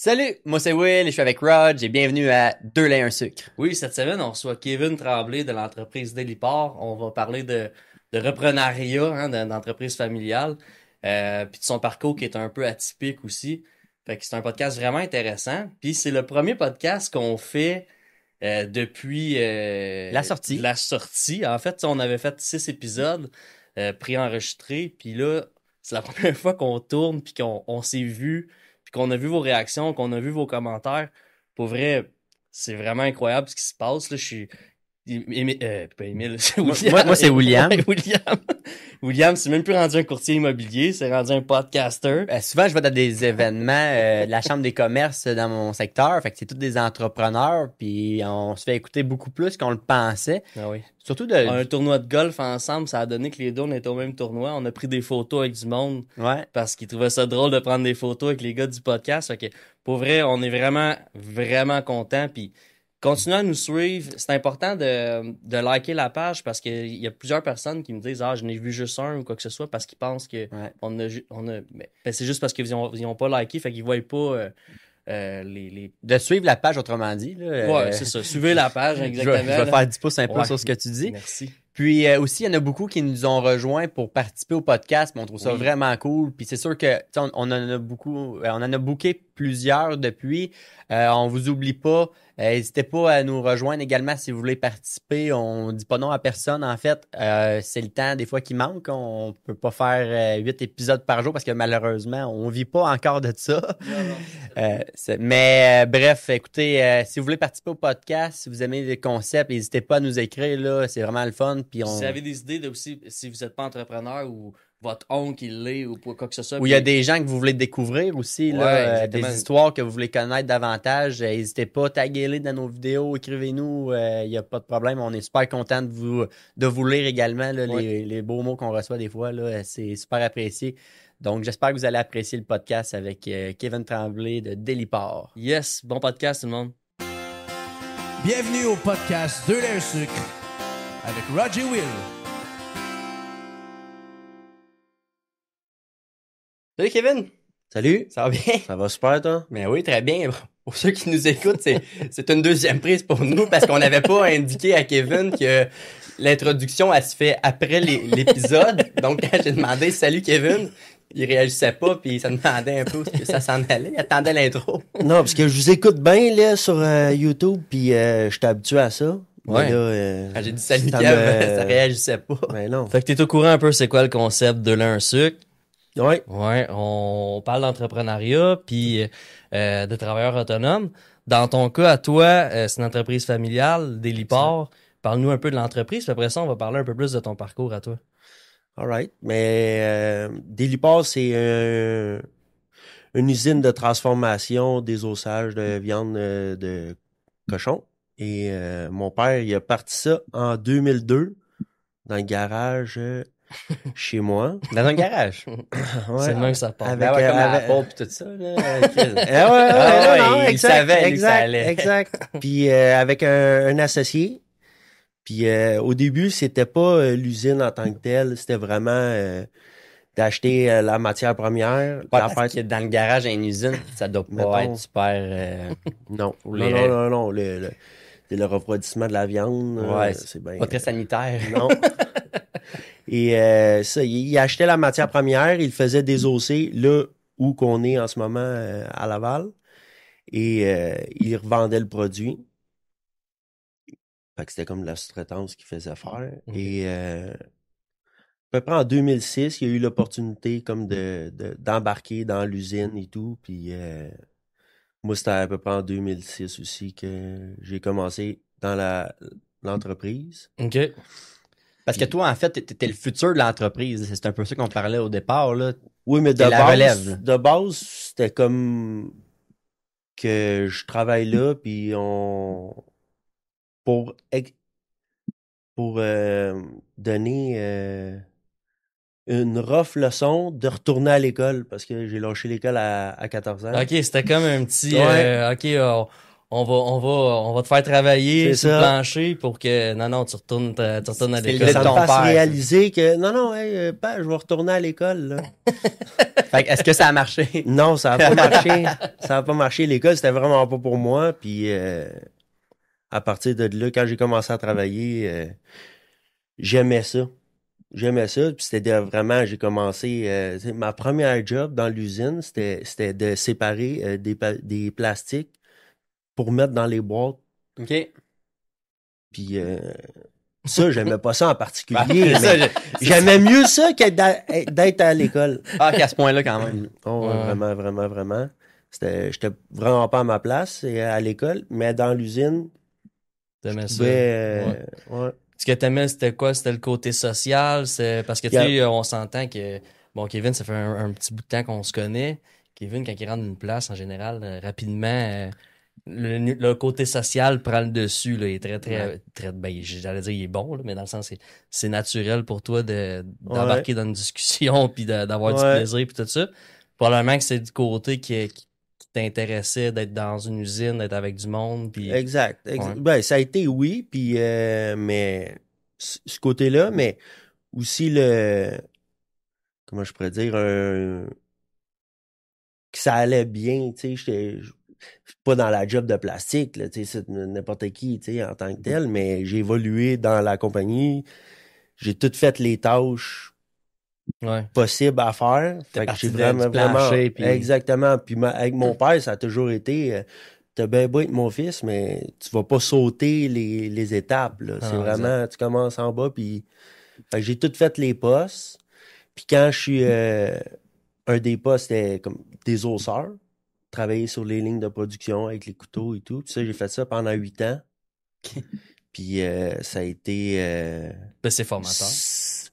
Salut, moi c'est Will et je suis avec Rod et bienvenue à Deux laits un sucre. Oui, cette semaine, on reçoit Kevin Tremblay de l'entreprise Déliport. On va parler de reprenariat, hein, d'entreprise familiale, puis de son parcours qui est un peu atypique aussi. Fait que c'est un podcast vraiment intéressant. Puis c'est le premier podcast qu'on fait depuis La sortie. la sortie. En fait, on avait fait 6 épisodes préenregistrés, puis là, c'est la première fois qu'on tourne, puis qu'on s'est vu, puis qu'on a vu vos réactions, qu'on a vu vos commentaires. Pour vrai, c'est vraiment incroyable ce qui se passe. Là, je suis pas Émile, c'est William. Moi, c'est William. Ouais, William. William, c'est même plus rendu un courtier immobilier, c'est rendu un podcaster. Souvent, je vais dans des événements de la Chambre des commerces dans mon secteur. Fait que c'est tous des entrepreneurs. Puis on se fait écouter beaucoup plus qu'on le pensait. Ah oui. Surtout Un tournoi de golf ensemble, ça a donné que les deux, on était au même tournoi. On a pris des photos avec du monde Ouais. parce qu'ils trouvaient ça drôle de prendre des photos avec les gars du podcast. Fait que, pour vrai, on est vraiment, vraiment contents. Puis, continuez à nous suivre. C'est important de liker la page parce qu'il y a plusieurs personnes qui me disent, ah, je n'ai vu juste un ou quoi que ce soit parce qu'ils pensent que Ouais. mais c'est juste parce qu'ils ont pas liké, fait qu'ils voient pas les. De suivre la page, autrement dit. Là, Ouais, c'est ça. Suivez la page, exactement. Je vais là. faire 10 pouces un peu Ouais. sur ce que tu dis. Merci. Puis aussi, il y en a beaucoup qui nous ont rejoints pour participer au podcast, mais on trouve ça Oui. vraiment cool. Puis c'est sûr que tu sais, on en a beaucoup, on en a booké plusieurs depuis. On vous oublie pas. N'hésitez pas à nous rejoindre également si vous voulez participer. On dit pas non à personne en fait. C'est le temps des fois qui manque. On peut pas faire 8 épisodes par jour parce que malheureusement, on vit pas encore de ça. Bref, écoutez, si vous voulez participer au podcast, si vous aimez les concepts, n'hésitez pas à nous écrire là. C'est vraiment le fun. Puis Si vous avez des idées de aussi, si vous n'êtes pas entrepreneur ou votre oncle il l'est ou quoi que ce soit. Ou il y a des gens que vous voulez découvrir aussi, Ouais, là, exactement. des histoires que vous voulez connaître davantage. N'hésitez pas, taguez-les dans nos vidéos, écrivez-nous, il n'y a pas de problème. On est super content de vous lire également là, Ouais. les beaux mots qu'on reçoit des fois. Là, c'est super apprécié. Donc, j'espère que vous allez apprécier le podcast avec Kevin Tremblay de Déliport. Yes, bon podcast tout le monde. Bienvenue au podcast Deux laits un sucre avec Roger Will. Salut Kevin! Salut, Ça va bien? ça va super toi? Mais oui, très bien. Pour ceux qui nous écoutent, c'est une deuxième prise pour nous parce qu'on n'avait pas indiqué à Kevin que l'introduction, elle se fait après l'épisode. Donc, quand j'ai demandé « Salut Kevin », il réagissait pas puis il se demandait un peu où ça s'en allait. Il attendait l'intro. Non, parce que je vous écoute bien là sur YouTube, puis je suis habitué à ça. Ouais. Mais là, Quand j'ai dit « Salut ça Kev », me- ça réagissait pas. Ben non. Fait que t'es au courant un peu c'est quoi le concept de l'un sucre. Ouais. Ouais, on parle d'entrepreneuriat puis de travailleurs autonomes. Dans ton cas, à toi, c'est une entreprise familiale, Déliport. Parle-nous un peu de l'entreprise, puis après ça, on va parler un peu plus de ton parcours à toi. All right. Mais Déliport, c'est une usine de transformation des ossages de viande de cochon. Et mon père, il a parti ça en 2002 dans le garage chez moi. Dans un garage. Ouais. C'est le même que ça part. Avec, Ben ouais, comme à avec- Apple pis tout ça. Là. Ouais, Ah non, ouais, il exact, savait, lui, que ça exact, allait. exact. Puis avec un associé. Puis au début, c'était pas l'usine en tant que telle, c'était vraiment d'acheter la matière première. Pas la parce que dans le garage à une usine, ça doit pas Mettons. être super... Non, Pour non, les- non, non, non, c'est le refroidissement de la viande. Ouais, c'est bien. pas très sanitaire. Non. Et ça, il achetait la matière première, il faisait désosser là où qu'on est en ce moment à Laval. Et il revendait le produit. Fait que c'était comme de la sous-traitance qu'il faisait faire. Ok. Et à peu près en 2006, il y a eu l'opportunité comme d'embarquer dans l'usine et tout. Puis moi, c'était à peu près en 2006 aussi que j'ai commencé dans l'entreprise. OK. Parce que toi, en fait, t'es le futur de l'entreprise. C'est un peu ça qu'on parlait au départ, là. Oui, mais de C'est la relève, là. base, c'était comme que je travaille là, puis pour ex- pour donner une rough leçon de retourner à l'école parce que j'ai lâché l'école à 14 ans. OK, c'était comme un petit... Ouais. OK, on va te faire travailler C'est sur le ça. plancher pour que, non, tu retournes à C'est l'école. le Ça me ton fasse père. réaliser que, non, je vais retourner à l'école, là. Fait que, est-ce que ça a marché? Non, ça a pas marché. Ça a pas marché. L'école, c'était vraiment pas pour moi. Puis à partir de là, quand j'ai commencé à travailler, j'aimais ça. J'aimais ça. Puis vraiment, j'ai commencé. Ma première job dans l'usine, c'était de séparer des plastiques pour mettre dans les boîtes. OK. Puis ça, j'aimais pas ça en Ben, particulier. c'est ça, mais j'aimais mieux ça que d'être à l'école. Ah, qu'à ce point-là, quand même. Oh, Ouais. vraiment, vraiment, vraiment. J'étais vraiment pas à ma place à l'école, mais dans l'usine, T'aimais je ça. pouvais, ouais. Ce que t'aimais, c'était quoi? C'était le côté social? C'est parce que, tu sais, on s'entend que, bon, Kevin, ça fait un petit bout de temps qu'on se connaît. Kevin, quand il rentre d'une place, en général, rapidement, le côté social prend le dessus, là. Il est très, ben, j'allais dire, il est bon, là, mais dans le sens, c'est naturel pour toi d'embarquer dans une discussion puis d'avoir du Ouais. plaisir puis tout ça. Probablement que c'est du côté qui t'intéressait d'être dans une usine, d'être avec du monde puis Exact. Ouais. Ben, ça a été oui, puis mais ce côté-là, mais aussi comment je pourrais dire, que ça allait bien, tu sais, j'étais pas dans la job de plastique, là, tu sais, c'est n'importe qui, tu sais, en tant que tel, mais j'ai évolué dans la compagnie, j'ai tout fait les tâches ouais. possibles à faire. T'es Fait que parti j'ai du vraiment, plancher, puis- exactement. Puis avec mon père, ça a toujours été, t'as bien beau être mon fils, mais tu vas pas sauter les étapes, là. Ah C'est non, vraiment, tu commences en bas, puis fait que j'ai tout fait les postes. Puis quand je suis, un des postes, c'était comme des osseurs, travailler sur les lignes de production avec les couteaux et tout. Puis ça, j'ai fait ça pendant 8 ans. Puis ça a été... Ben, c'est formateur.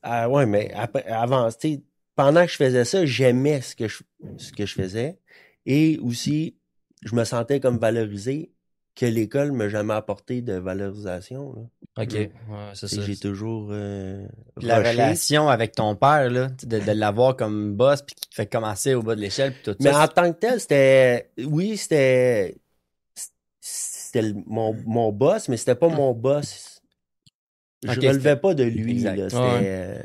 Ah ouais, mais avant, tu sais, pendant que je faisais ça, j'aimais ce que je faisais. Et aussi, je me sentais comme valorisé que l'école m'a jamais apporté de valorisation, là. OK. Ouais, c'est C'est ça. que j'ai toujours Puis la rushé. relation avec ton père, là, de l'avoir comme boss, puis qui te fait commencer au bas de l'échelle, puis tout Mais ça. en tant que tel, c'était mon boss, mais c'était pas mon boss. Je Ok, relevais pas de lui, Exact. là. C'était,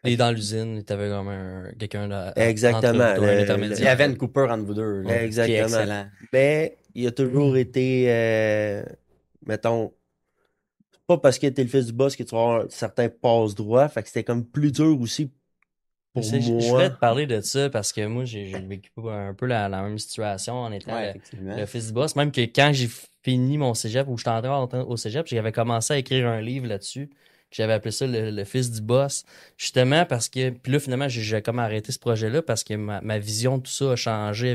Ouais. Et dans l'usine, t'avais comme quelqu'un Exactement, entre vous deux, un Il y intermédiaire. avait une Cooper entre vous deux, là, Exactement. qui est excellent. mais il a toujours été, mettons, pas parce qu'il était le fils du boss que tu vas avoir un certain passe-droit, fait que c'était comme plus dur aussi pour Je moi. voulais te parler de ça parce que moi, j'ai vécu un peu la même situation en étant Ouais, effectivement. le fils du boss. Même que quand j'ai fini mon cégep, ou j'étais entré au cégep, j'avais commencé à écrire un livre là-dessus. J'avais appelé ça le fils du boss. Justement parce que, puis là, finalement, j'ai comme arrêté ce projet-là parce que ma vision de tout ça a changé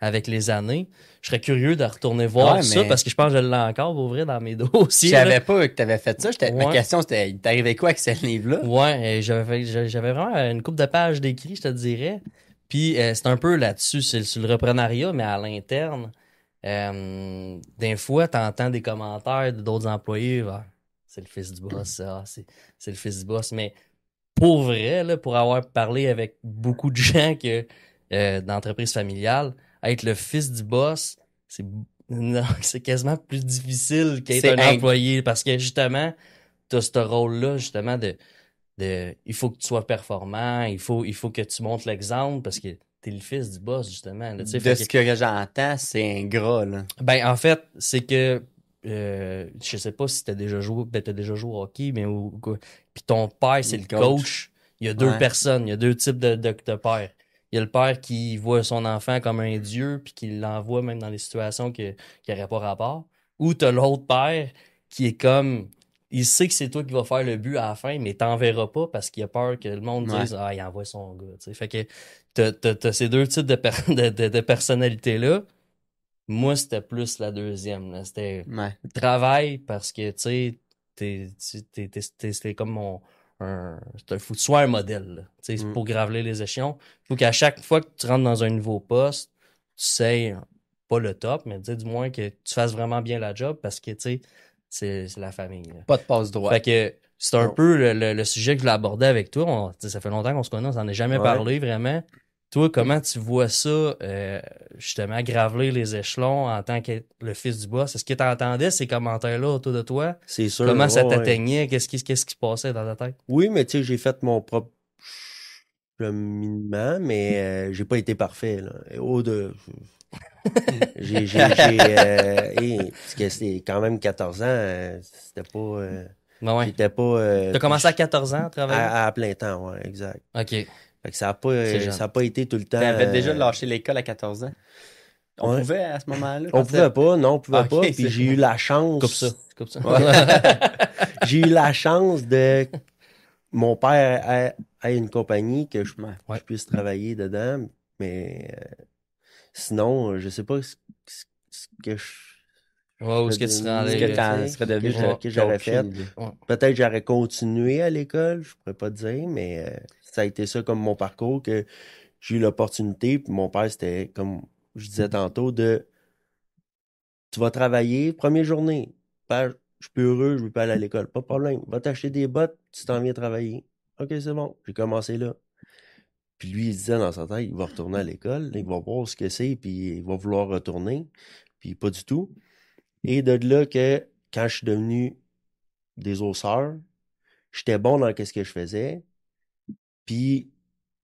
avec les années. Je serais curieux de retourner voir Ouais, ça mais- parce que je pense que je l'ai encore pour vrai dans mes Je dossiers. là. savais pas que t'avais fait ça. Ma Ouais. question, c'était, il t'arrivait quoi avec ce livre-là? Ouais, j'avais vraiment une couple de pages d'écrit, je te dirais. Puis c'est un peu là-dessus, c'est sur le reprenariat, mais à l'interne. Des fois, t'entends des commentaires d'autres employés, ah, c'est le fils du boss, ça, c'est le fils du boss. Mais pour vrai, là, pour avoir parlé avec beaucoup de gens d'entreprises familiales, être le fils du boss, non, c'est quasiment plus difficile qu'être C'est un employé parce que justement, t'as ce rôle-là, justement, il faut que tu sois performant, il faut que tu montres l'exemple parce que t'es le fils du boss, justement. Là, tu sais. De Fait ce que j'entends, c'est ingrat, là. ben, en fait, c'est que, je sais pas si t'as déjà joué au hockey, mais puis ton père, c'est Le le coach. coach. Il y a deux Ouais. personnes, il y a deux types de pères. Il y a le père qui voit son enfant comme un dieu, puis qui l'envoie même dans des situations qui n'auraient pas rapport. Ou t'as l'autre père qui est comme, il sait que c'est toi qui vas faire le but à la fin, mais t'enverras pas parce qu'il a peur que le monde Ouais. dise, ah, il envoie son gars, tu sais. Fait que t'as ces deux types de personnalités-là. Moi, c'était plus la deuxième, là. C'était Ouais. travail parce que, tu sais, c'était comme faut que tu sois un modèle, là. Tu sais, Mm. pour graveler les échelons. Faut qu'à chaque fois que tu rentres dans un nouveau poste, tu sais, pas le top, mais tu sais, du moins que tu fasses vraiment bien la job parce que, tu sais, c'est la famille, là. Pas de passe droit. Fait que c'est un Non. peu le sujet que je voulais aborder avec toi. Tu sais, ça fait longtemps qu'on se connaît, on s'en est jamais Ouais. parlé vraiment. Toi, comment tu vois ça, justement, graveler les échelons en tant que le fils du boss? Est-ce que tu entendais ces commentaires-là autour de toi? C'est sûr. Comment ça ouais. t'atteignait? Qu'est-ce qui se passait dans ta tête? Oui, mais tu sais, j'ai fait mon propre cheminement, mais j'ai pas été parfait, là. Parce que c'était quand même 14 ans, c'était pas, Ouais. j'étais pas, T'as commencé à 14 ans à travailler? à plein temps, ouais, exact. OK. Fait que C'est jeune. ça a pas été tout le temps. T'avais déjà lâché l'école à 14 ans. On Ouais. pouvait à ce moment-là? On pouvait pas, non, on pouvait Ok, pas. Puis c'est j'ai eu la chance. Coupe ça. Coupe ça. J'ai eu la chance de mon père a une compagnie que je puisse travailler dedans, mais sinon, je sais pas ce que je Ouais, où est-ce que tu serais Est-ce allé? que t'en serais devenu? que j'aurais J'ai aucune fait. idée. Ouais. Peut-être j'aurais continué à l'école, je pourrais pas dire, mais ça a été ça comme mon parcours que j'ai eu l'opportunité. Puis mon père, c'était comme je disais tantôt, de tu vas travailler, première journée. Père, je suis plus heureux, je veux pas aller à l'école. Pas de problème. Va t'acheter des bottes, tu t'en viens travailler. OK, c'est bon. J'ai commencé là. Puis lui, il se disait dans sa tête, il va retourner à l'école, il va voir ce que c'est, puis il va vouloir retourner. Puis pas du tout. Et de là que, quand je suis devenu des osseurs, j'étais bon dans ce que je faisais. Puis,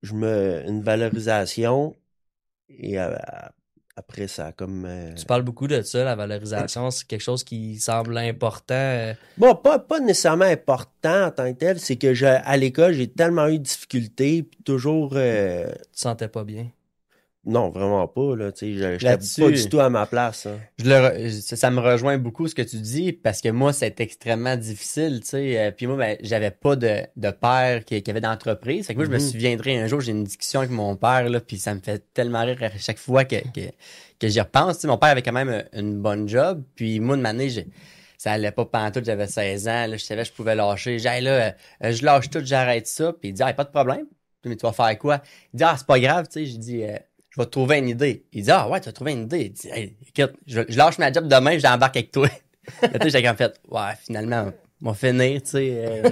une valorisation. Et après ça, comme... Tu parles beaucoup de ça, la valorisation. C'est quelque chose qui semble important. Bon, pas nécessairement important en tant que tel, c'est que à l'école, j'ai tellement eu de difficultés, puis toujours... Tu te sentais pas bien. non, vraiment pas, là, tu sais, j'étais Là-dessus, pas du tout à ma place. Hein. Ça me rejoint beaucoup ce que tu dis parce que moi, c'est extrêmement difficile, tu sais. Puis moi, ben, j'avais pas de père qui avait d'entreprise. Fait que moi, je me souviendrai un jour, j'ai une discussion avec mon père, là, puis ça me fait tellement rire à chaque fois que j'y repense. Tu sais, mon père avait quand même une bonne job. Puis moi, une année, ça allait pas pantoute, j'avais 16 ans, là, je savais que je pouvais lâcher. J'ai là, je lâche tout, j'arrête ça. Puis il dit, ah, pas de problème. Mais tu vas faire quoi? Il dit, ah, c'est pas grave, tu sais. J'ai dit, je vais te trouver une idée. Il dit, ah ouais, tu vas trouver une idée. Il dit, hey, écoute, je lâche ma job demain, j'embarque avec toi. Tu sais, j'ai comme fait, ouais, finalement, on va finir, tu sais,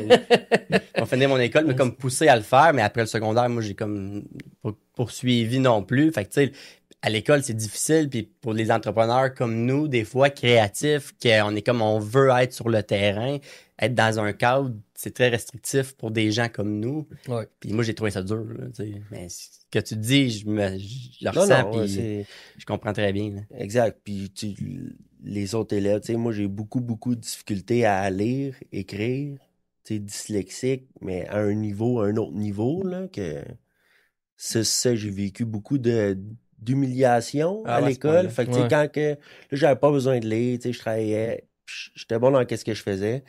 on va finir mon école, mais comme poussé à le faire, mais après le secondaire, moi, j'ai comme pas poursuivi non plus. Fait que, tu sais, à l'école, c'est difficile, puis pour les entrepreneurs comme nous, des fois, créatifs, qu'on est comme, on veut être sur le terrain, être dans un cadre, c'est très restrictif pour des gens comme nous. Ouais. Puis moi, j'ai trouvé ça dur, là, tu sais. Mais ce que tu dis, je le Non, ressens, non, puis je comprends très bien, là. Exact. Puis les autres élèves, tu sais, moi, j'ai beaucoup de difficultés à lire, écrire, tu sais, dyslexique, mais à un autre niveau, là, que ça, j'ai vécu beaucoup d'humiliation à ouais, l'école. c'est Fait que, tu sais, Ouais. quand que, là, j'avais pas besoin de lire, tu sais, je travaillais, j'étais bon dans ce que je faisais.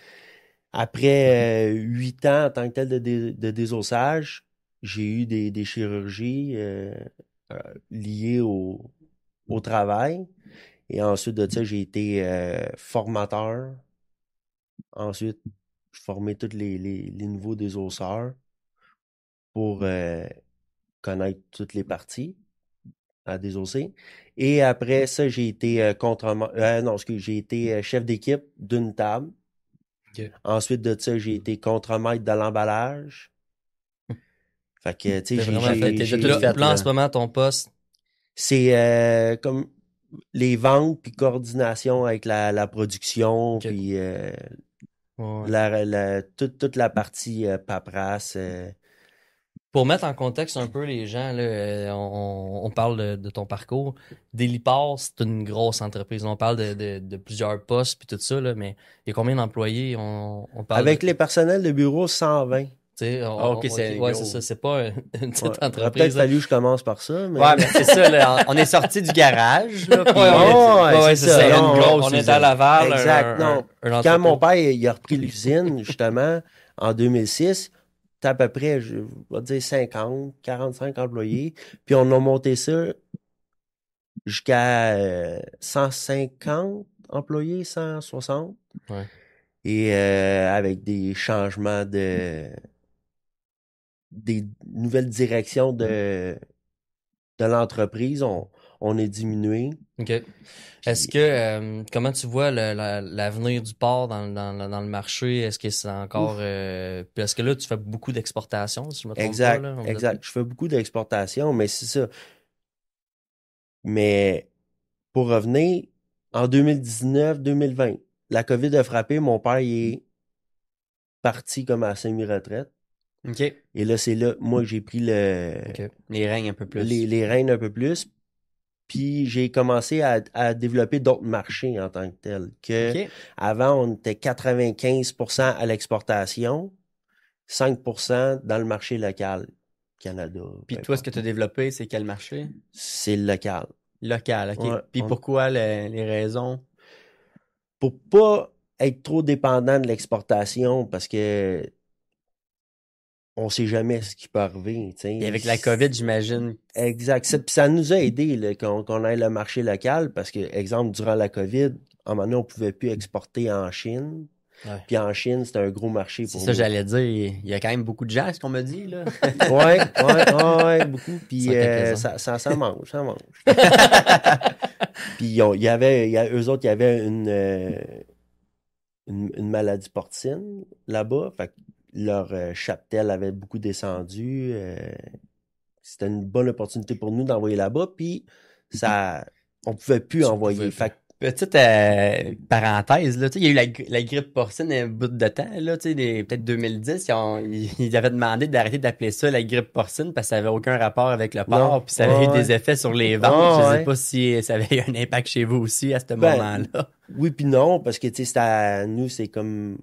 Après 8 ans en tant que tel de désossage, j'ai eu des chirurgies liées au travail. Et ensuite de ça, j'ai été formateur. Ensuite, je formais tous les nouveaux désosseurs pour connaître toutes les parties à désosser. Et après ça, j'ai été j'ai été chef d'équipe d'une table. Ok. Ensuite de ça, j'ai été contremaître de l'emballage. Fait que, tu sais, C'est vraiment fait, t'es déjà tout Là, fait, là, en là. ce moment, ton poste, c'est comme les ventes puis coordination avec la production, Ok. puis ouais. toute la partie paperasse. Pour mettre en contexte un peu les gens, là, on parle de ton parcours. Delipar, c'est une grosse entreprise. On parle de plusieurs postes puis tout ça, là, mais il y a combien d'employés? On parle Avec les personnels de bureau, 120. Tu sais, Ah, ok, c'est ouais, gros. c'est ça. C'est pas une petite Ouais. Il aurait peut-être entreprise. Là. fallu que je commence par ça, mais... Ouais, mais c'est ça, là. On est sorti du garage, là. Puis, ouais, c'est ça. C'est Non, une grosse on est usine. à Laval. Exact, non. Un Quand entrepôt. mon père il a repris l'usine, justement, en 2006, c'était à peu près, je vais dire 50, 45 employés. Puis on a monté ça jusqu'à 150 employés, 160. Ouais. Et avec des changements des nouvelles directions de l'entreprise, on on est diminué. OK. Est-ce que, comment tu vois l'avenir du porc dans le marché? Est-ce que c'est encore... parce que là, tu fais beaucoup d'exportation, si je me trompe Exact, pas. Là, exact. Je fais beaucoup d'exportation, mais c'est ça. Mais pour revenir, en 2019-2020, la COVID a frappé, mon père il est parti comme à semi-retraite. OK. Et là, c'est là, moi, j'ai pris OK. Les règnes un peu plus. les rênes un peu plus. Puis j'ai commencé à développer d'autres marchés en tant que tel. Que OK. avant, on était 95% à l'exportation, 5% dans le marché local, Canada. Puis peu toi, ce que importe. tu as développé, c'est quel marché? C'est le local. Local, OK. Ouais, Puis pourquoi les raisons? Pour pas être trop dépendant de l'exportation, parce que on sait jamais ce qui peut arriver. T'sais. Et avec la COVID, j'imagine. Exact. Puis ça nous a aidé là, qu'on ait le marché local, parce que, exemple, durant la COVID, à un moment donné, on pouvait plus exporter en Chine. Ouais. Puis en Chine, c'était un gros marché C'est pour ça, nous. j'allais dire. Il y a quand même beaucoup de gens, ce qu'on me dit, là. Ouais, beaucoup. Puis Ça fait plaisir. ça mange. Puis eux autres, il y avait une maladie porcine là-bas. Fait que leur cheptel avait beaucoup descendu. C'était une bonne opportunité pour nous d'envoyer là-bas. Puis on pouvait plus Tu envoyer. pouvais Fait que Petite parenthèse, là, tu sais, il y a eu la grippe porcine un bout de temps, là, tu sais, peut-être 2010, ils avaient demandé d'arrêter d'appeler ça la grippe porcine parce que ça avait aucun rapport avec le porc, Non. puis ça avait eu Ouais. des effets sur les ventes. Ah, Je sais ouais. pas si ça avait eu un impact chez vous aussi à ce Ben, moment-là. oui puis non, parce que tu sais, nous, c'est comme.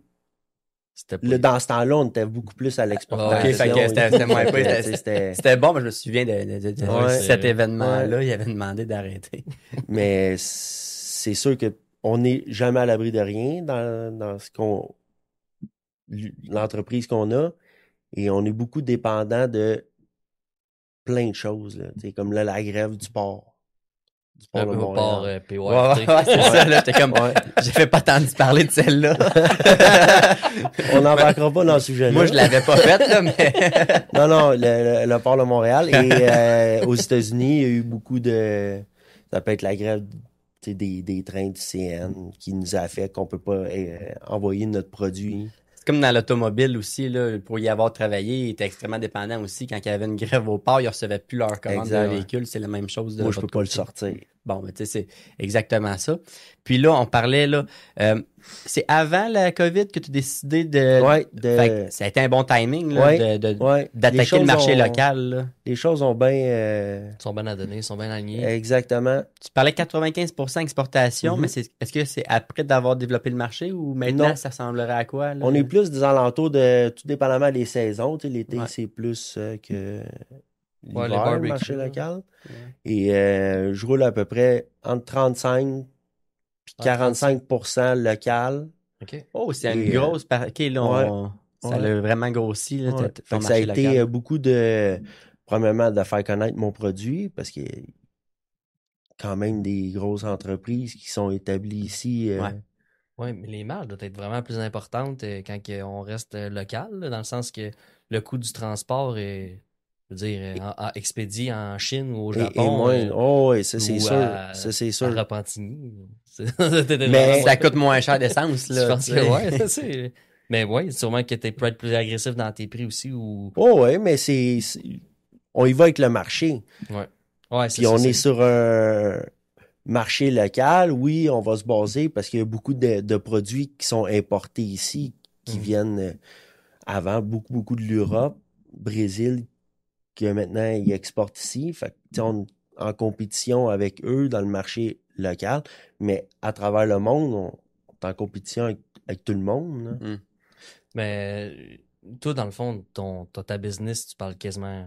C'était pas... Dans ce temps-là, on était beaucoup plus à l'exportation. Ok, fait que c'était moins Fait que, pire, tu sais, c'était- C'était bon, mais je me souviens de Ouais. cet événement-là, il avait demandé d'arrêter. Mais c'est sûr que on n'est jamais à l'abri de rien dans l'entreprise qu'on a, et on est beaucoup dépendant de plein de choses, là. Tu sais, comme là, la grève du port. Du port Un de peu au Montréal. port Ouais, PYT. c'est ça, là, j'étais comme, Ouais. j'ai fait pas tant de parler de celle-là. On n'embarquera pas dans ce sujet-là. Moi, je l'avais pas faite, là, mais... Non, le port de Montréal. Et aux États-Unis, il y a eu beaucoup de... Ça peut être la grève, tu sais, des trains du CN qui nous a fait qu'on peut pas envoyer notre produit. C'est comme dans l'automobile aussi, là, pour y avoir travaillé, ils étaient extrêmement dépendants aussi. Quand il y avait une grève au port, ils recevaient plus leur commande Exact, de ouais. véhicule. C'est la même chose de Moi, je peux votre pas le côté. sortir. Bon, mais tu sais, c'est exactement ça. Puis là, on parlait, là, c'est avant la COVID que tu as décidé de... Ouais, Fait que ça a été un bon timing, là, Ouais, ouais. Les d'attaquer choses le marché ont- local, là. Les choses ont bien... Ils sont bien à donner, ils sont bien alignés. exactement. Tu parlais 95% exportation, Mhm. mais est-ce que c'est après d'avoir développé le marché ou maintenant, Non. ça ressemblerait à quoi, là? On est plus des alentours de... Tout dépendamment des saisons. Tu sais, l'été, Ouais. c'est plus que Ouais, les l'hiver, le barbecues, marché là. local. Ouais. Et je roule à peu près entre 35 puis Ah, 45% local. OK. Oh, c'est une Et, grosse... OK, là, ça ouais. a vraiment grossi, là, Ouais. ton Fait que ça a marché été local. beaucoup de... Premièrement, de faire connaître mon produit, parce qu'il y a quand même des grosses entreprises qui sont établies ici. Ouais. Oui, mais les marges doivent être vraiment plus importantes quand on reste local, là, dans le sens que le coût du transport est, je veux dire, expédié en Chine ou au Et Japon. moins... oh, oui, ça, c'est ou sûr. à- Ça, c'est À sûr. Repentigny. Mais Ça coûte moins cher d'essence, Je là. pense tu que sais. ouais, c'est... Mais ouais, sûrement que tu peux être plus agressif dans tes prix aussi ou... Oh, oui, mais on y va avec le marché. Ouais, c'est Puis ça, on c'est- est sur un marché local. Oui, on va se baser parce qu'il y a beaucoup de produits qui sont importés ici, qui viennent avant, beaucoup de l'Europe, Brésil, que maintenant ils exportent ici. Fait que, tu sais, on est en compétition avec eux dans le marché local, mais à travers le monde, on est en compétition avec tout le monde, là. Mais toi, dans le fond, ta business, tu parles quasiment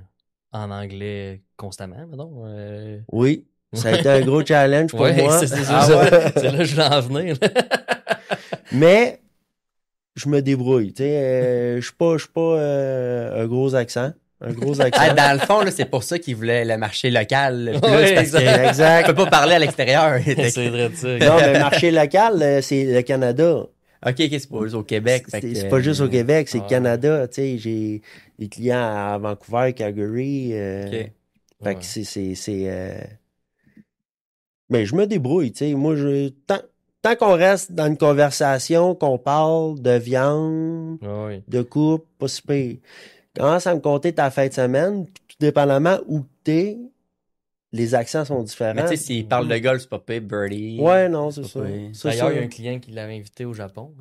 en anglais constamment, mettons. Oui, ça a été un gros challenge pour Ouais, moi. c'est ça. Ah ouais. C'est là que je voulais en venir. Mais je me débrouille. Tu sais, je suis pas un gros accent. Un gros accent. Ah, dans le fond, là, c'est pour ça qu'ils voulaient le marché local le plus, Ouais, parce que exact. tu peux pas parler à l'extérieur. C'est vrai de ça. Non, mais marché local, c'est le Canada. OK, c'est pas juste au Québec. fait que, C'est pas juste au Québec, c'est ouais. le Canada. Tu sais, j'ai des clients à Vancouver, Calgary. OK. Fait Ouais. que c'est Mais je me débrouille, tu sais. Moi, tant qu'on reste dans une conversation, qu'on parle de viande, Ah oui. de coupe, pas si pire. Commence à me compter ta fin de semaine, puis tout dépendamment où t'es, les accents sont différents. Mais tu sais, s'il parle de golf, c'est pas pire, birdie. Ouais, non, c'est ça. pire. C'est D'ailleurs, ça. il y a un client qui l'avait invité au Japon.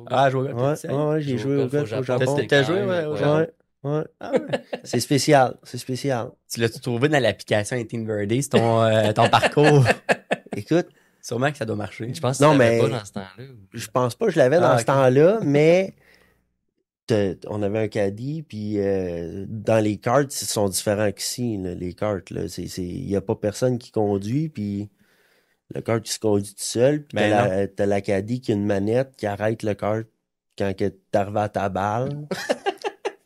Ah, jouer au golf, Ouais, ouais, j'ai joué au golf au Japon. T'as joué, ouais, au Japon? Ouais, ouais. Ah ouais. C'est spécial, c'est spécial. Tu l'as trouvé dans l'application 18 Birdies, ton parcours? Écoute, Sûrement que ça doit marcher. Je pense que Non, tu l'avais mais- pas dans ce temps-là. je pense pas que je l'avais dans Ah, ce ok. temps-là, mais on avait un caddie, puis dans les cartes, ils sont différents qu'ici, là, les cartes. Il y a pas personne qui conduit, puis le kart qui se conduit tout seul, puis Ben t'as la caddie qui a une manette qui arrête le kart quand t'arrives à ta balle.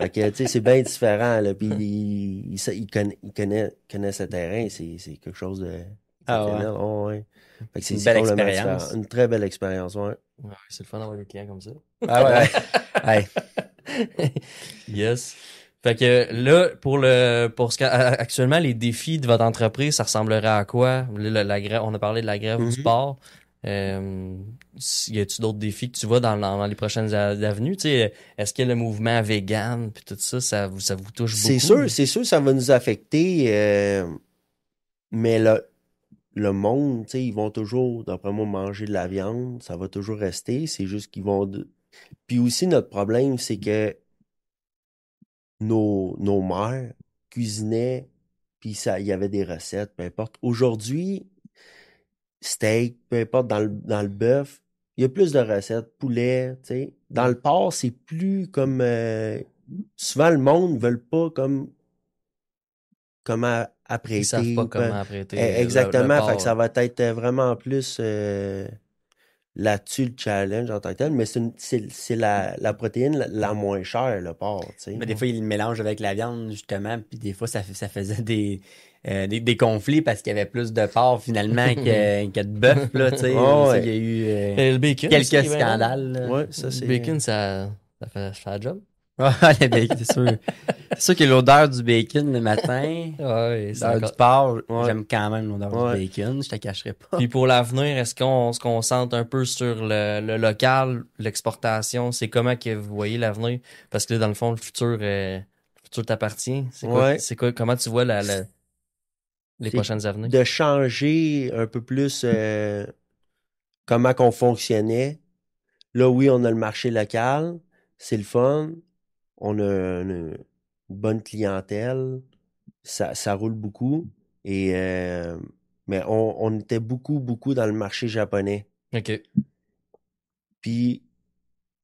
Fait que, tu sais, c'est bien différent, là, puis il connaît ce terrain, c'est quelque chose de Ah ouais. exceptionnel. Oh, ouais. Fait que Une c'est belle complètement expérience. différent. Une très belle expérience, ouais. Ouais, c'est le fun d'avoir des clients comme ça. Ah ouais. Ouais. Yes. Fait que là, pour actuellement, les défis de votre entreprise, ça ressemblerait à quoi? La grève, on a parlé de la grève du sport. Y a-tu d'autres défis que tu vois dans les prochaines avenues? Tu sais, est-ce que le mouvement vegan puis tout ça, ça vous touche beaucoup? C'est sûr, ça va nous affecter, mais le monde, tu sais, ils vont toujours, d'après moi, manger de la viande. Ça va toujours rester. C'est juste qu'ils vont... Puis aussi, notre problème, c'est que nos mères cuisinaient, puis il y avait des recettes, peu importe. Aujourd'hui, steak, peu importe, dans le bœuf, il y a plus de recettes, poulet, tu sais. Dans le porc, c'est plus comme... souvent, le monde ne veut pas comme comment apprêter. Ils savent pas ou comment apprêter. Exactement, le fait que ça va être vraiment plus là-dessus le challenge en tant que tel, mais c'est la protéine la moins chère, le porc, tu sais. Mais des fois, il le mélange avec la viande, justement, puis des fois, ça faisait des conflits parce qu'il y avait plus de porc, finalement, que de bœuf, là, tu sais. Oh, Ça, ouais. il y a eu Et le bacon, quelques aussi, il est bien bon. scandales, là. Ouais, ça c'est... Le bacon, ça fait la job. Ah, le bacon, c'est sûr. C'est sûr que l'odeur du bacon le matin, Ouais, c'est l'odeur du encore... porc, Ouais. j'aime quand même l'odeur Ouais. du bacon, je te cacherai pas. Puis pour l'avenir, est-ce qu'on se concentre un peu sur le local, l'exportation? C'est comment que vous voyez l'avenir? Parce que là, dans le fond, le futur t'appartient. Ouais. C'est quoi, comment tu vois les C'est prochaines avenirs? de changer un peu plus comment qu'on fonctionnait. Là, oui, on a le marché local, c'est le fun. On a une bonne clientèle, ça roule beaucoup. Et mais on était beaucoup dans le marché japonais. OK. Puis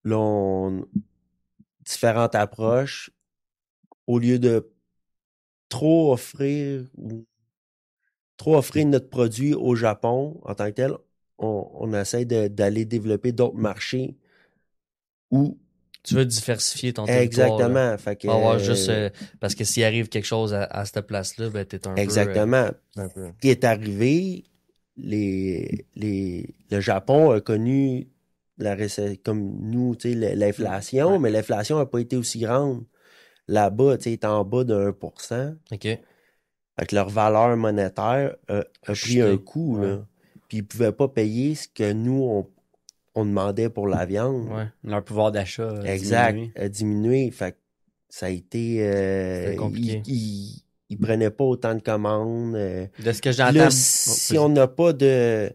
là, différentes approches. Au lieu de trop offrir notre produit au Japon en tant que tel, on essaie d'aller développer d'autres marchés où Tu veux diversifier ton territoire. exactement. Là. Fait que, Pas avoir juste parce que s'il arrive quelque chose à cette place-là, ben t'es un exactement. peu. Un peu. Ce qui est arrivé, le Japon a connu comme nous, tu sais, l'inflation, Ouais. mais l'inflation n'a pas été aussi grande. Là-bas, tu sais, est en bas de 1%. OK. Fait que leur valeur monétaire a pris chuté. un coup, Ouais. là. Puis ils pouvaient pas payer ce que nous, on demandait pour la viande. Ouais. Leur pouvoir d'achat a Exact, diminué. a diminué. Fait que ça a été... C'était compliqué. Ils prenaient pas autant de commandes. De ce que Là, j'entends... si on n'a pas de...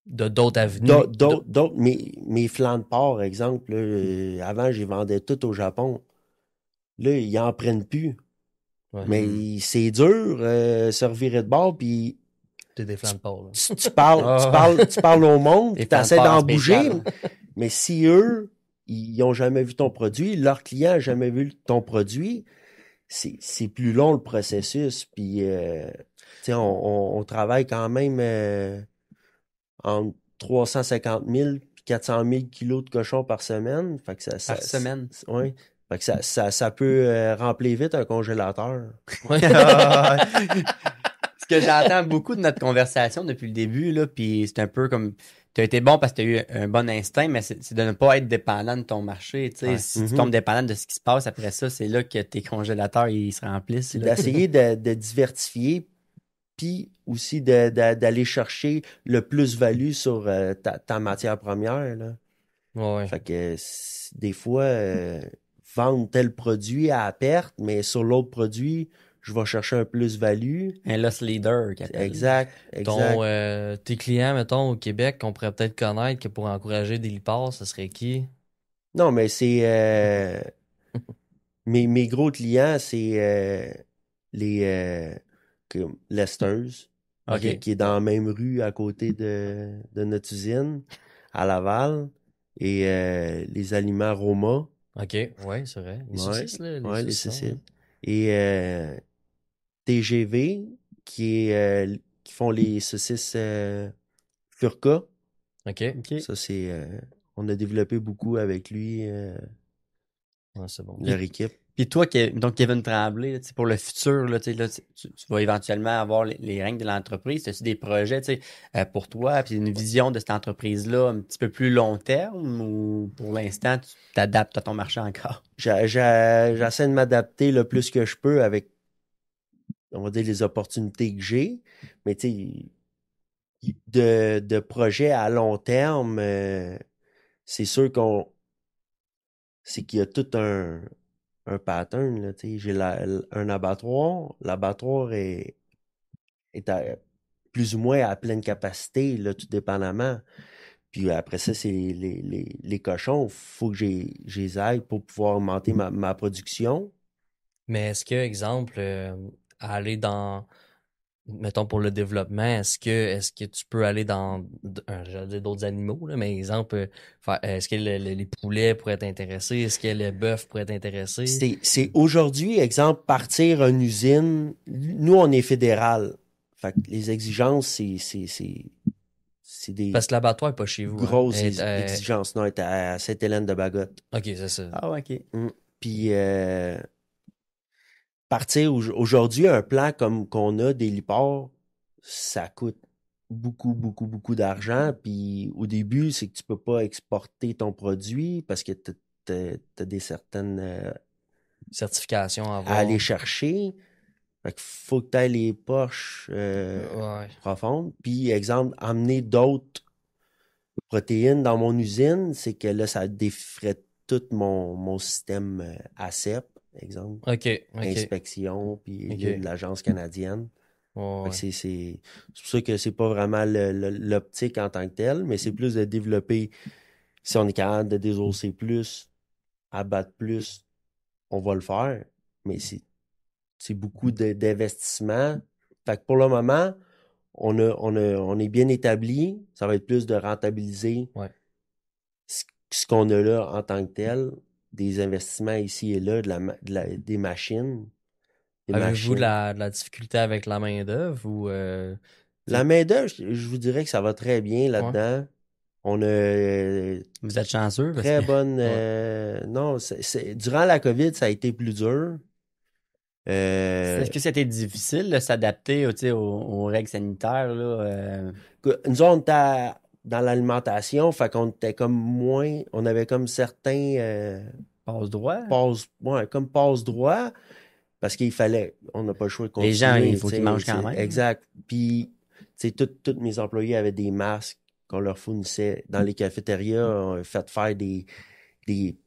D'autres avenues. D'autres, mes flancs de porc, exemple, là, avant, j'y vendais tout au Japon. Là, ils en prennent plus. Ouais. Mais c'est dur, se revirer de bord, puis T'es des flancs de porc, là. tu parles au monde, Les puis t'essaies flancs de d'en porc bouger. spécial. Mais si eux, ils ont jamais vu ton produit, leur client n'a jamais vu ton produit, c'est plus long le processus. Puis, tu sais, on travaille quand même entre 350 000 et 400 000 kilos de cochons par semaine. Fait que Par semaine. Oui. Fait que ça peut remplir vite un congélateur. Ce que j'entends beaucoup de notre conversation depuis le début, là, puis c'est un peu comme... Tu as été bon parce que tu as eu un bon instinct, mais c'est de ne pas être dépendant de ton marché. Tu sais. Ouais. Si tu tombes dépendant de ce qui se passe après ça, c'est là que tes congélateurs ils se remplissent. C'est là. d'essayer de diversifier puis aussi d'aller chercher le plus-value sur ta matière première, là. Ouais. Fait que des fois, vendre tel produit à perte, mais sur l'autre produit, je vais chercher un plus-value. Un loss leader, qui appelle. Exact. Tes clients, mettons, au Québec, qu'on pourrait peut-être connaître que pour encourager des lipases, ce serait qui? Non, mais c'est... mes gros clients, c'est Lester's, OK. qui est dans la même rue à côté de notre usine, à Laval, et les aliments Roma. OK, ouais, c'est vrai. Les Ouais, saucisses, là. ouais, les saucissons, saucisses. Et TGV, qui font les saucisses Furca. OK. OK. Ça, c'est... on a développé beaucoup avec lui, Ouais, c'est bon. leur équipe. Puis toi, donc Kevin Tremblay, là, tu sais, pour le futur, là, tu sais, là, tu vas éventuellement avoir les règnes de l'entreprise. As-tu des projets, tu sais, pour toi, puis une vision de cette entreprise-là un petit peu plus long terme, ou pour l'instant, tu t'adaptes à ton marché encore? J'essaie de m'adapter le plus que je peux avec, on va dire, les opportunités que j'ai. Mais tu sais, de projets à long terme, c'est sûr c'est qu'il y a tout un pattern, là, tu sais. J'ai un abattoir. L'abattoir est plus ou moins à pleine capacité, là, tout dépendamment. Puis après ça, c'est les cochons. Faut que je les aille pour pouvoir augmenter ma production. Mais est-ce que, exemple, aller dans, mettons pour le développement, est-ce que tu peux aller dans, j'allais dire d'autres animaux, là, mais exemple, est-ce que les poulets pourraient t'intéresser? Est-ce que le bœuf pourrait t'intéresser? C'est aujourd'hui, exemple, partir une usine. Nous, on est fédéral. Fait que les exigences, c'est des Parce que l'abattoir est pas chez vous, hein? grosses exigences. Non, elle est à Sainte-Hélène-de-Bagotte. OK, c'est ça. Ah, OK. Puis partir aujourd'hui, un plan comme qu'on a des liports, ça coûte beaucoup, beaucoup, beaucoup d'argent. Puis au début, c'est que tu peux pas exporter ton produit parce que t'as des certaines Certification à à avoir. aller chercher. Fait qu'il faut que tu aies les poches Ouais. profondes. Puis, exemple, amener d'autres protéines dans mon usine, c'est que là, ça défrait tout mon système ACEP, exemple. OK. Inspection, puis Ok. de l'Agence canadienne. Ouais, Fait que c'est pour ça que c'est pas vraiment l'optique en tant que tel, mais c'est plus de développer, si on est capable de désosser plus, abattre plus, on va le faire. Mais c'est beaucoup d'investissement. Fait que pour le moment, on est bien établi. Ça va être plus de rentabiliser Ouais. ce qu'on a là en tant que tel, des investissements ici et là, des machines. Avez-vous de la difficulté avec la main-d'œuvre ou La main-d'œuvre, je vous dirais que ça va très bien là-dedans. On a Vous êtes chanceux parce très que bonne. Non, durant la COVID, ça a été plus dur. est-ce que c'était difficile de s'adapter, tu sais, aux règles sanitaires, là? Nous autres, on était dans l'alimentation, fait qu'on était comme moins. On avait comme certains Passe-droit? comme passe-droit, parce qu'il fallait. On n'a pas le choix de continuer. Les gens, il faut tu sais, qu'ils mangent quand même. Exact. Puis, tu sais, tous mes employés avaient des masques qu'on leur fournissait. Dans les cafétérias, on a fait faire des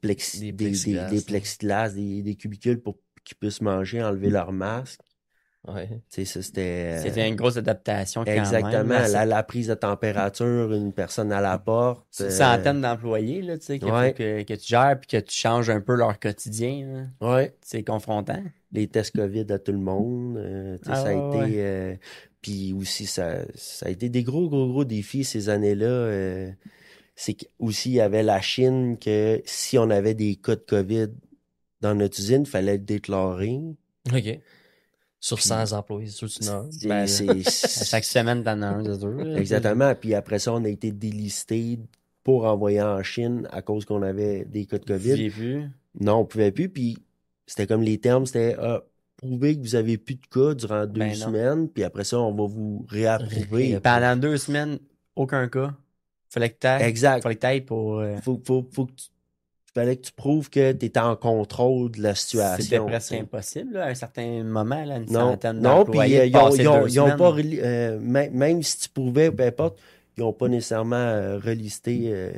plexiglas, des cubicules pour qu'ils puissent manger, enlever leur masque. ouais. Tu sais, ça, c'était... C'était une grosse adaptation quand Exactement. même. La prise de température, une personne à la porte. C'est une centaine d'employés, là, tu sais, qu'il faut que tu gères puis que tu changes un peu leur quotidien, là. Ouais. C'est confrontant. Les tests COVID à tout le monde. Tu sais, ça a été... puis aussi, ça a été des gros défis ces années-là. C'est qu'aussi, il y avait la Chine que si on avait des cas de COVID dans notre usine, il fallait le déclarer. OK. Sur 100 employés, c'est sûr que tu n'as. Ben, chaque semaine, t'en as un, c'est sûr. Exactement. Puis après ça, on a été délisté pour envoyer en Chine à cause qu'on avait des cas de COVID. J'ai vu. Non, on pouvait plus. Puis c'était comme les termes, c'était prouver que vous avez plus de cas durant 2 semaines. Puis après ça, on va vous réapprouver. Pendant 2 semaines, aucun cas. Fallait que t'ailles. Exact. Fallait que t'ailles pour... Faut que fallait que tu prouves que tu étais en contrôle de la situation. C'était presque tu sais. impossible, là, à un certain moment, là, une Non, centaine non, puis d'employés. ils ont, passer ils ont- 2 ils ont pas semaines. même si tu pouvais, peu importe, ils n'ont pas nécessairement relisté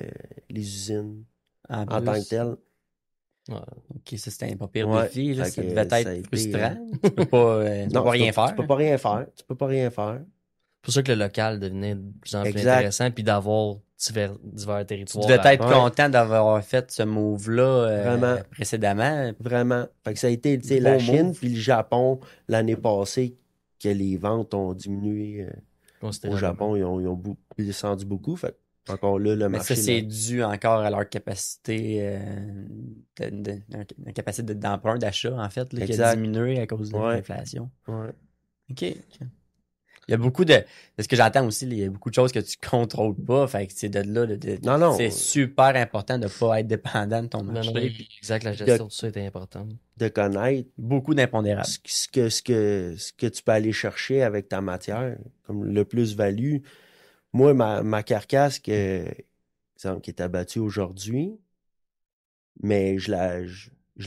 les usines En en tant plus. que telles. Ok, ça c'était un pas pire Ouais, défi, là, fait ça que devait ça a être été, frustrant. Tu peux pas Non, rien faire. Tu peux pas rien faire. Tu peux pas rien faire. C'est pour ça que le local devenait de plus en plus Exact. intéressant, puis d'avoir divers Tu territoires. devais être Ouais. content d'avoir fait ce move-là Vraiment. précédemment. Vraiment. Fait que ça a été, tu sais, Gros la Chine move. puis le Japon l'année passée que les ventes ont diminué. Au considérablement. Japon, ils ont descendu beaucoup. Fait que encore là, le Mais marché. ça, c'est là, dû encore à leur capacité la capacité d'emprunt, d'achat, en fait, là, qui a Exact. diminué à cause de Ouais. l'inflation. ouais. OK. Il y a beaucoup de ce que j'entends aussi, il y a beaucoup de choses que tu contrôles pas. Fait que c'est de là, Non. c'est super important de pas être dépendant de ton Non, marché. non, Puis exact, la gestion de ça était importante. De connaître beaucoup d'impondérables. ce que tu peux aller chercher avec ta matière, comme le plus-value. Moi, ma carcasse exemple, qui est abattue aujourd'hui, mais je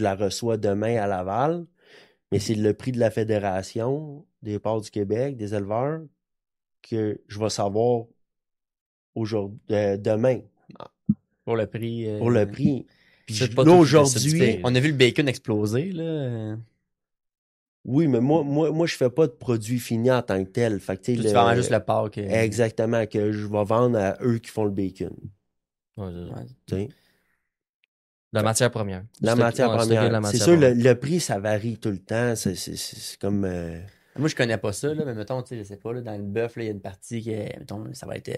la reçois demain à Laval, mais c'est le prix de la Fédération des porcs du Québec, des éleveurs, que je vais savoir aujourd'hui, demain, Pour le prix. pour le prix. Puis C'est pas là, tout qui aujourd'hui, décide. On a vu le bacon exploser, là. oui, mais moi, je fais pas de produit fini en tant que tel. Fait que, tu sais, Tu vends juste le porc. Exactement, que je vais vendre à eux qui font le bacon. Ouais, c'est ça. Ouais. Tu sais. La matière première. La Stocker- matière ouais, stocker première. la C'est matière sûr, première. le prix, ça varie tout le temps. C'est comme... Moi, je connais pas ça, là, mais mettons, tu sais, je sais pas, là, dans le bœuf, là, il y a une partie qui est, mettons, ça va être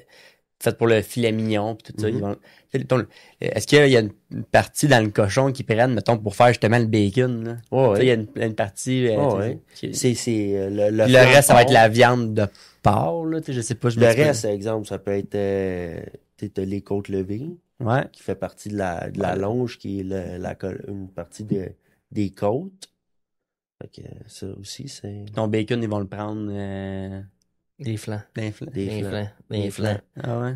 faite pour le filet mignon, puis tout ça. Mhm. Ils vont, tu sais, mettons, est-ce qu'il y a une partie dans le cochon qui prennent, mettons, pour faire justement le bacon, là? Ouais, Tu sais, il y a ouais. une partie. Ouais, tu sais, ouais. qui- C'est Puis le reste, ça va être la viande de porc, là, tu sais, je sais pas. Je Le me dis pas. reste, exemple, ça peut être t'as les côtes levées, Ouais. qui fait partie de la longe, qui est une partie des côtes. Fait que ça aussi, c'est Ton bacon, ils vont le prendre Des flancs. d'un flanc. des Des flancs. flancs. Des flancs. Ah ouais?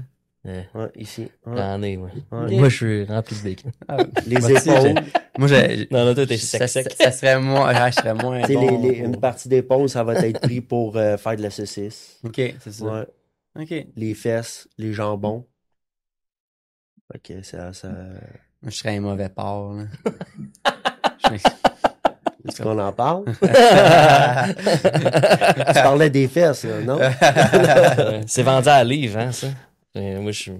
Ouais, ici. Ouais. J'en ai, moi. Ouais. Moi, je suis rempli de bacon. Ah, Les moi aussi, épaules. Moi, Non, là, toi, t'es ça, sec. ça serait moins, je serais moins Tu sais, bon. une partie d'épaule, ça va être pris pour faire de la saucisse. OK, c'est ça. Ouais. OK. Les fesses, les jambons. Fait que ça... Moi, je serais un mauvais porc, là. Est-ce qu'on en parle? Tu parlais des fesses, là, non? C'est vendu à la livre, hein, ça. Moi, je suis...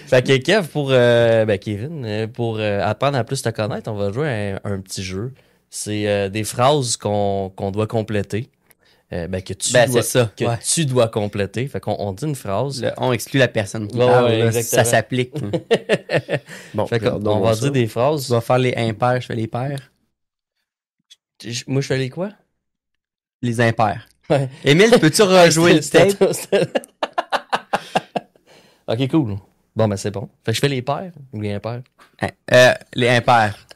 Fait que Kev, Kevin, pour apprendre à plus te connaître, on va jouer à un petit jeu. C'est des phrases qu'on doit compléter. Que c'est ça, que ouais. tu dois compléter. Fait qu'on dit une phrase. On exclut la personne qui Ouais, parle, ouais, là, exactement. ça s'applique. Bon, Fait qu'on on va dire des phrases. Tu vas faire les impairs, je fais les pairs. Moi, je fais les quoi? Les impairs. Ouais. Émile, peux-tu rejouer le tape? Ok, cool. Bon, ben c'est bon. Fait que je fais les paires ou les impairs? Les impairs.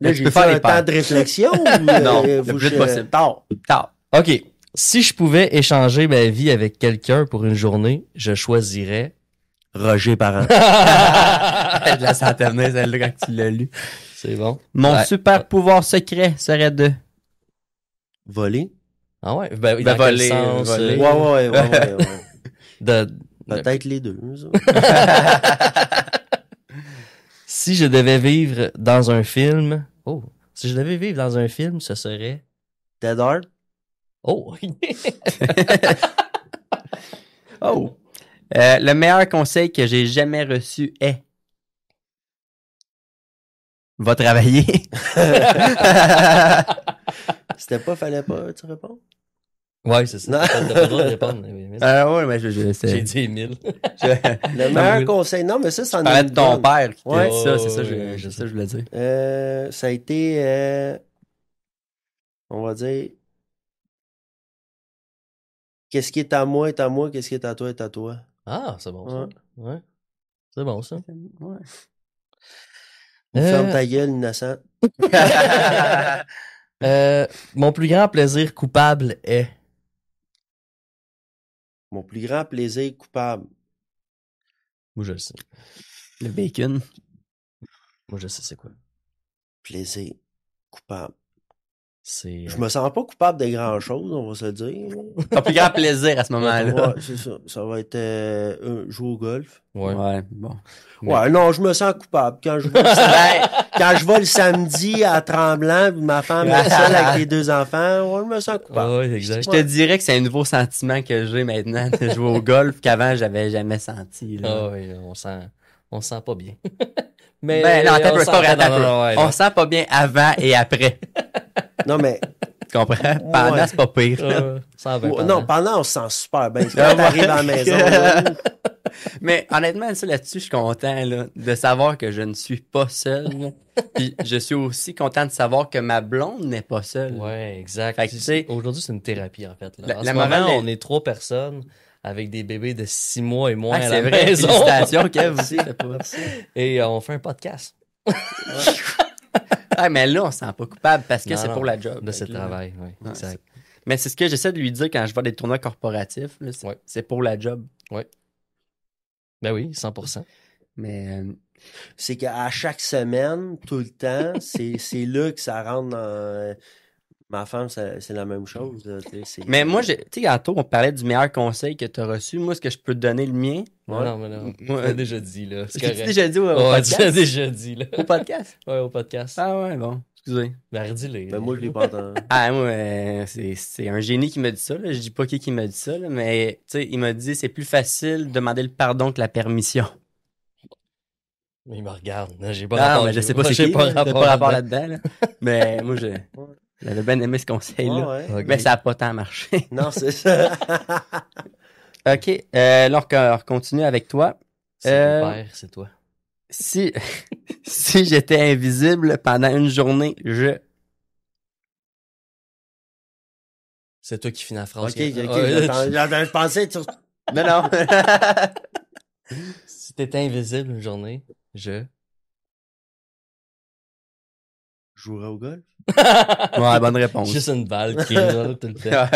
Là, tu j'ai peux fait faire les un temps paires. de réflexion ou Non, le vous plus vite je- possible. Tard. Ok. Si je pouvais échanger ma vie avec quelqu'un pour une journée, je choisirais... Roger Parent. Je la sentais venir, celle-là, quand tu l'as lu. C'est bon. Mon Ouais. super pouvoir secret serait de... Voler? Ah ouais? Ben, Ben, dans quel voler, sens? voler. euh, Ouais. de- Peut-être les deux, ça. Si je devais vivre dans un film... Oh! Si je devais vivre dans un film, ce serait... Dead Hard? Oh! Oh! Le meilleur conseil que j'ai jamais reçu est... Va travailler. C'était pas, fallait pas, tu réponds? Ouais, c'est ça. Non. T'as pas le droit de répondre. Mais- Ouais, mais je sais. J'ai dit Émile. Le meilleur conseil, non, mais ça, c'en parlais est de une ton bonne. père. Qui Ouais. dit ça, c'est ça, Ouais, c'est ça que je voulais dire. Ça a été, on va dire, qu'est-ce qui est à moi est à moi, qu'est-ce qui est à toi est à toi. Ah, c'est bon, ça. Ouais. C'est bon, ça. Ouais. Ferme ta gueule, innocent. Mon plus grand plaisir coupable est... Mon plus grand plaisir coupable. Moi, je le sais. Le bacon. Moi, je sais c'est quoi. Plaisir. Coupable. C'est... Je me sens pas coupable de grand-chose, on va se le dire. Ton plus grand plaisir à ce moment-là. Ouais, c'est ça. Ça va être jouer au golf. Ouais. Bon. Mais- Ouais, non, je me sens coupable. Quand je vais, quand je vais le samedi à Tremblant, puis ma femme est seule avec les 2 enfants, ouais, je me sens coupable. Ouais, exact. Je te dirais que c'est un nouveau sentiment que j'ai maintenant de jouer au golf qu'avant j'avais jamais senti. Là. Ah oui, on sent pas bien. Mais Ben non, attends un peu, on c'est pas vrai, s'entend, attends un peu. non, ouais, On non. sent pas bien avant et après. Non, mais, Tu comprends? Pendant, Ouais. c'est pas pire. Ça va, non, pendant, on se sent super bien. C'est quand t'arrives à la maison, là, Mais honnêtement, ça là-dessus, je suis content là, de savoir que je ne suis pas seul. là. Puis je suis aussi content de savoir que ma blonde n'est pas seule. Ouais, exact. Fait que, tu sais, Aujourd'hui, c'est une thérapie, en fait. Là. La- En la ce moment, morale est- on est 3 personnes avec des bébés de 6 mois et moins Ah, à c'est la vrai, maison. félicitations, Kev. aussi, c'est pas- Et on fait un podcast Ah, mais là, on se sent pas coupable parce que Non, c'est non, pour la job. de Fait ce que là- travail. Ouais, Ouais, exact. Mais c'est ce que j'essaie de lui dire quand je vais à des tournois corporatifs. là, c'est Ouais. c'est pour la job. Ben oui, 100%. Mais c'est qu'à chaque semaine, tout le temps, c'est là que ça rentre dans... Ma femme, c'est la même chose. Là, tu sais, Mais moi, tu sais, tantôt, on parlait du meilleur conseil que tu as reçu. Moi, ce que je peux te donner le mien. Non, mais non. Moi, Tu l'as déjà dit, là. C'est J'ai correct. déjà dit au Ouais, tu l'as podcast. déjà dit, là. Au podcast. Ouais, au podcast. Ah ouais, bon. Excusez. Ben, redis-le. Ben, moi, je l'ai pas entendu. Ah, moi, c'est un génie qui m'a dit ça. Là. Je dis pas qui m'a dit ça, là, mais tu sais, il m'a dit c'est plus facile de demander le pardon que la permission. Mais il me regarde. Non, j'ai pas Ah, rapport. mais je sais pas c'est J'ai qui. pas T'as rapport pas rapport là-dedans. là-dedans. Là. Mais moi, j'avais bien aimé ce conseil-là. Ouais, ouais. Ok. Mais ça a pas tant marché. Non, c'est ça. OK. Là, on continue avec toi. C'est mon père, c'est toi. Si, si j'étais invisible pendant une journée, C'est toi qui finis la phrase. OK, OK. Ouais, Je pensais... Tu... Non, non. Si t'étais invisible une journée, je jouerais au golf? Ouais, bonne réponse. Juste une balle qui est là tout le temps.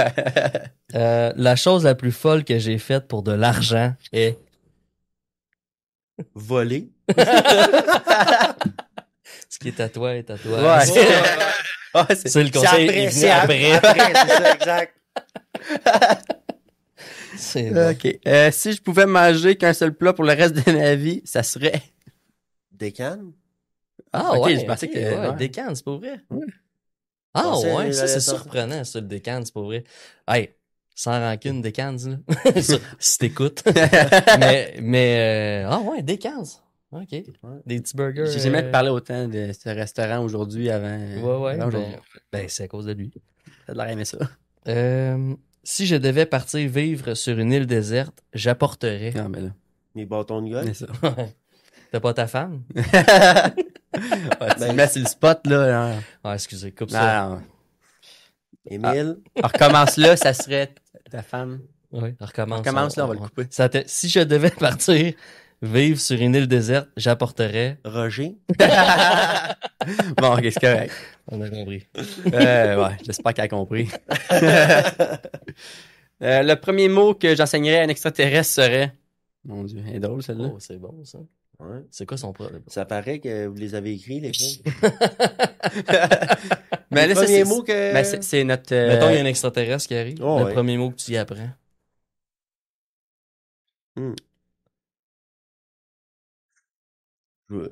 La chose la plus folle que j'ai faite pour de l'argent est... Voler? Ce qui est à toi est à toi. Ouais. Ouais, C'est le conseil. il venait c'est après. après, c'est ça, exact. C'est bon. OK. Si je pouvais manger qu'un seul plat pour le reste de ma vie, ça serait... Des cannes? Ah Ok, ouais, je pensais ok, que- ouais, ouais. décane, c'est pas vrai. Ouais. Ah pensais ouais, ça c'est ça. surprenant, ça, le décane, c'est pas vrai. Hey, sans rancune, décane, là. Si t'écoutes. Ah ouais, décane. Ok. Des petits burgers. J'ai jamais parlé autant de ce restaurant aujourd'hui avant. Ouais, avant aujourd'hui. ben, c'est à cause de lui. Ça a l'air aimé ça. Si je devais partir vivre sur une île déserte, j'apporterais. Non, mais là. Mes bâtons de golf? C'est ça. T'as pas ta femme? Ouais, tu me mets sur le spot, là. Non, Ah, excusez, coupe ça. non. Émile? On recommence là, ça serait ta femme. Oui, on recommence. On recommence là, on va le couper. Si je devais partir vivre sur une île déserte, j'apporterais. Roger? Bon, ok, c'est correct. On a compris. Ouais, j'espère qu'elle a compris. Le premier mot que j'enseignerais à un extraterrestre serait... Mon Dieu, elle est drôle celle-là. Oh, c'est bon, ça. Ouais. C'est quoi son problème? Ça paraît que vous les avez écrits, les filles. Mais Le là, ça, premier c'est mot que... ben, c'est notre... Mettons, il y a un extraterrestre qui arrive. Oh, le ouais. premier mot que tu y apprends. Ouais.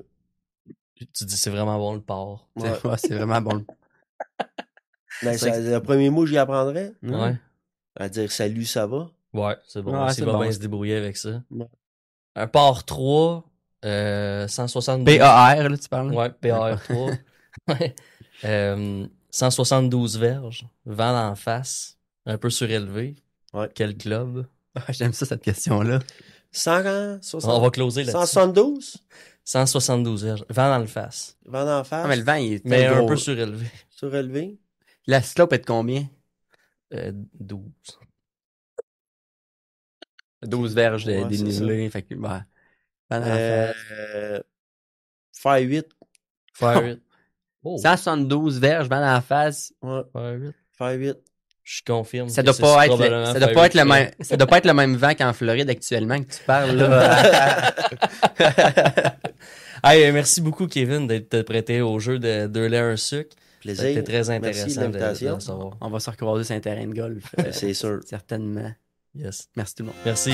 Tu dis c'est vraiment bon le porc. Ouais. Ouais, c'est vraiment bon. Ben, le premier mot que j'y apprendrais, Ouais. à dire salut, ça va? Ouais, c'est bon. Ouais, Il c'est va bon. bien se débrouiller avec ça. Ouais. Un porc 3, 172. P-A-R, là, tu parles? Ouais, PAR 3. Ouais. 172 verges, vent d'en face, un peu surélevé. Ouais. Quel club? Ah, j'aime ça, cette question-là. 160... On va closer là-dessus. 172? 172 verges, vent dans le face, Vent d'en face? Ah, mais le vent, il est mais un gros. peu surélevé. Surélevé? La slope est de combien? 12. 12 verges Ouais, c'est dénivelées. Fait que, bah, vent dans la face. Faire 8. Fire it. Oh, 172 verges, vent dans la face. Ouais, fire it. faire 8. Je confirme. Ça que doit c'est pas être, probablement ça doit pas être le Fire même, ça doit pas être le même vent qu'en Floride actuellement que tu parles, là. Hey, merci beaucoup, Kevin, d'être prêté au jeu de Deux laits, un sucre. Plaisir. C'était très Merci de intéressant de l'invitation. le savoir. On va se recroiser sur un terrain de golf. C'est sûr. Certainement. Yes. Merci tout le monde. Merci.